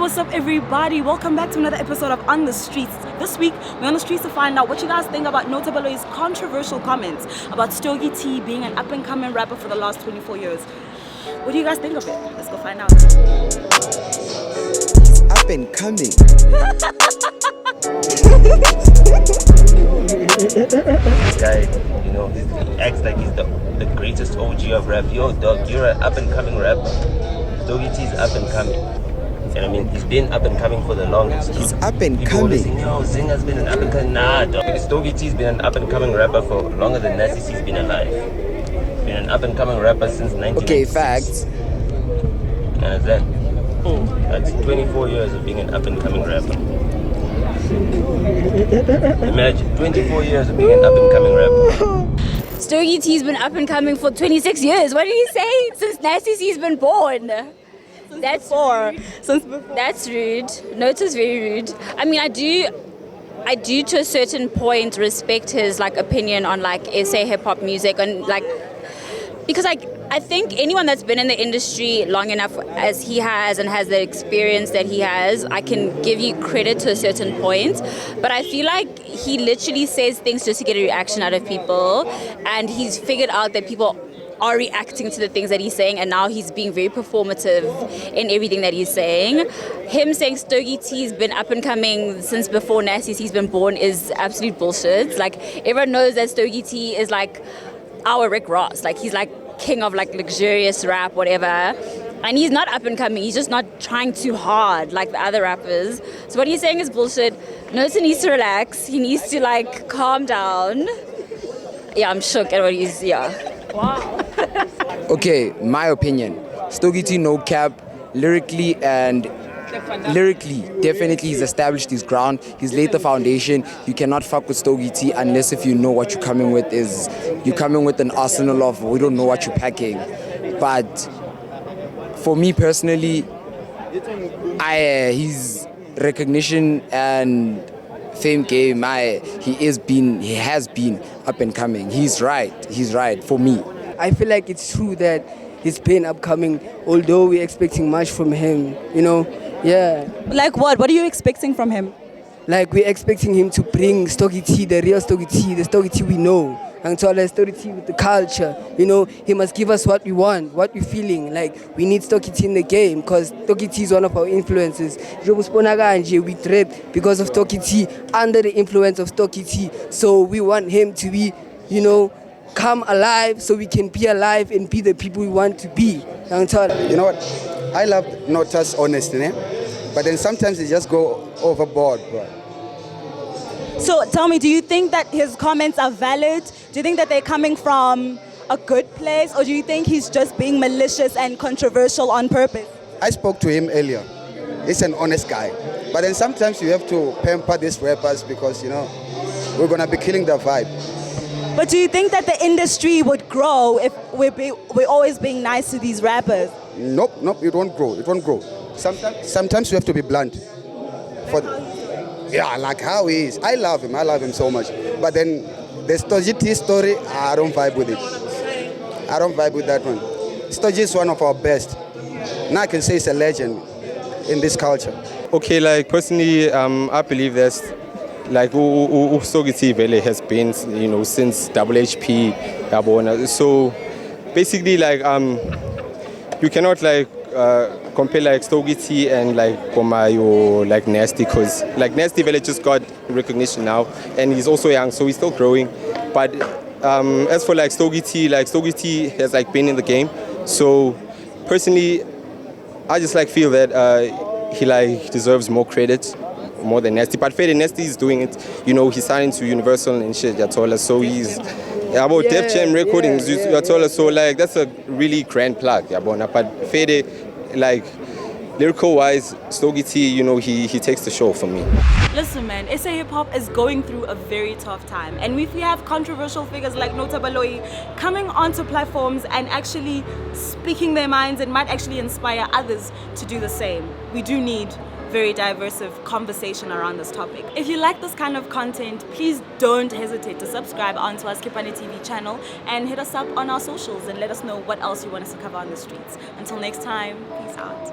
what's up everybody? Welcome back to another episode of On the Streets. This week, we're on the streets to find out what you guys think about Notabaloi's controversial comments about Stogie T being an up-and-coming rapper for the last 24 years. What do you guys think of it? Let's go find out. Up and coming. This guy, he acts like he's the greatest OG of rap. Yo, dog, you're an up-and-coming rapper. Stogie T's up-and-coming. And I mean, he's been up-and-coming for the longest. He's up and People always coming. say, yo, Zinga's been an up-and-coming. Nah, dog. Stogie T's been an up-and-coming rapper for longer than Nasty C's been alive. Been an up-and-coming rapper since 1996. Okay, facts. And that's 24 years of being an up-and-coming rapper. Imagine, 24 years of being an up-and-coming rapper. Stogie T's been up and coming for 26 years. What did he say? Since Nasty C's been born. That's before. That's rude. Nota's very rude. I mean, I do to a certain point respect his opinion on SA hip hop music and because I think anyone that's been in the industry long enough as he has and has the experience that he has, I can give you credit to a certain point. But I feel like he literally says things just to get a reaction out of people, and he's figured out that people are reacting to the things that he's saying, and now he's being very performative in everything that he's saying. Him saying Stogie T's been up and coming since before Nasty C's been born is absolute bullshit. Everyone knows that Stogie T is our Rick Ross. He's king of luxurious rap, whatever. And he's not up and coming. He's just not trying too hard like the other rappers. So what he's saying is bullshit. Nota needs to relax. He needs to calm down. Yeah, I'm shook at what he's, Wow. Okay, my opinion. Stogie T, no cap, lyrically definitely he's established his ground. He's laid the foundation. You cannot fuck with Stogie T unless if you know what you're coming with is you're coming with an arsenal of we don't know what you're packing. But for me personally, his recognition and fame game, he has been up and coming. He's right for me. I feel like it's true that he's been upcoming, although we're expecting much from him, Yeah. Like what? What are you expecting from him? We're expecting him to bring Stogie T, the real Stogie T, the Stogie T we know. And to our Stogie T with the culture. He must give us what we want, what we're feeling. We need Stogie T in the game because Stogie T is one of our influences. We trip because of Stogie T, under the influence of Stogie T. So we want him to be, come alive so we can be alive and be the people we want to be. You know what? I love Nota's honesty, but then sometimes they just go overboard, bro. So tell me, do you think that his comments are valid? Do you think that they're coming from a good place, or do you think he's just being malicious and controversial on purpose? I spoke to him earlier. He's an honest guy. But then sometimes you have to pamper these rappers because, we're going to be killing the vibe. But do you think that the industry would grow if we're always being nice to these rappers? Nope, it won't grow. It won't grow. Sometimes you have to be blunt. Like how he is. I love him so much. But then the Stogie T story, I don't vibe with it. I don't vibe with that one. Stogie is one of our best. Now I can say he's a legend in this culture. Okay, personally, I believe that's Stogie T really has been, since HP, yabona. So basically, you cannot compare Stogie T and Komayo, Nasty, because Nasty Valley just got recognition now, and he's also young, so he's still growing. But as for Stogie T has been in the game. So personally, I just feel that he deserves more credit, more than Nasty. But Fede Nasty is doing it. He's signed to Universal and shit, Yatola. So he's about Def Jam recordings, Yatola. So that's a really grand plug, Yabona. But Fede, lyrical wise, Stogie T, he takes the show for me. Listen, man, SA hip hop is going through a very tough time, and if we have controversial figures like Notabaloi coming onto platforms and actually speaking their minds, it might actually inspire others to do the same. We do need very diverse conversation around this topic. If you like this kind of content, please don't hesitate to subscribe onto our Skipani TV channel and hit us up on our socials and let us know what else you want us to cover on the streets. Until next time, peace out.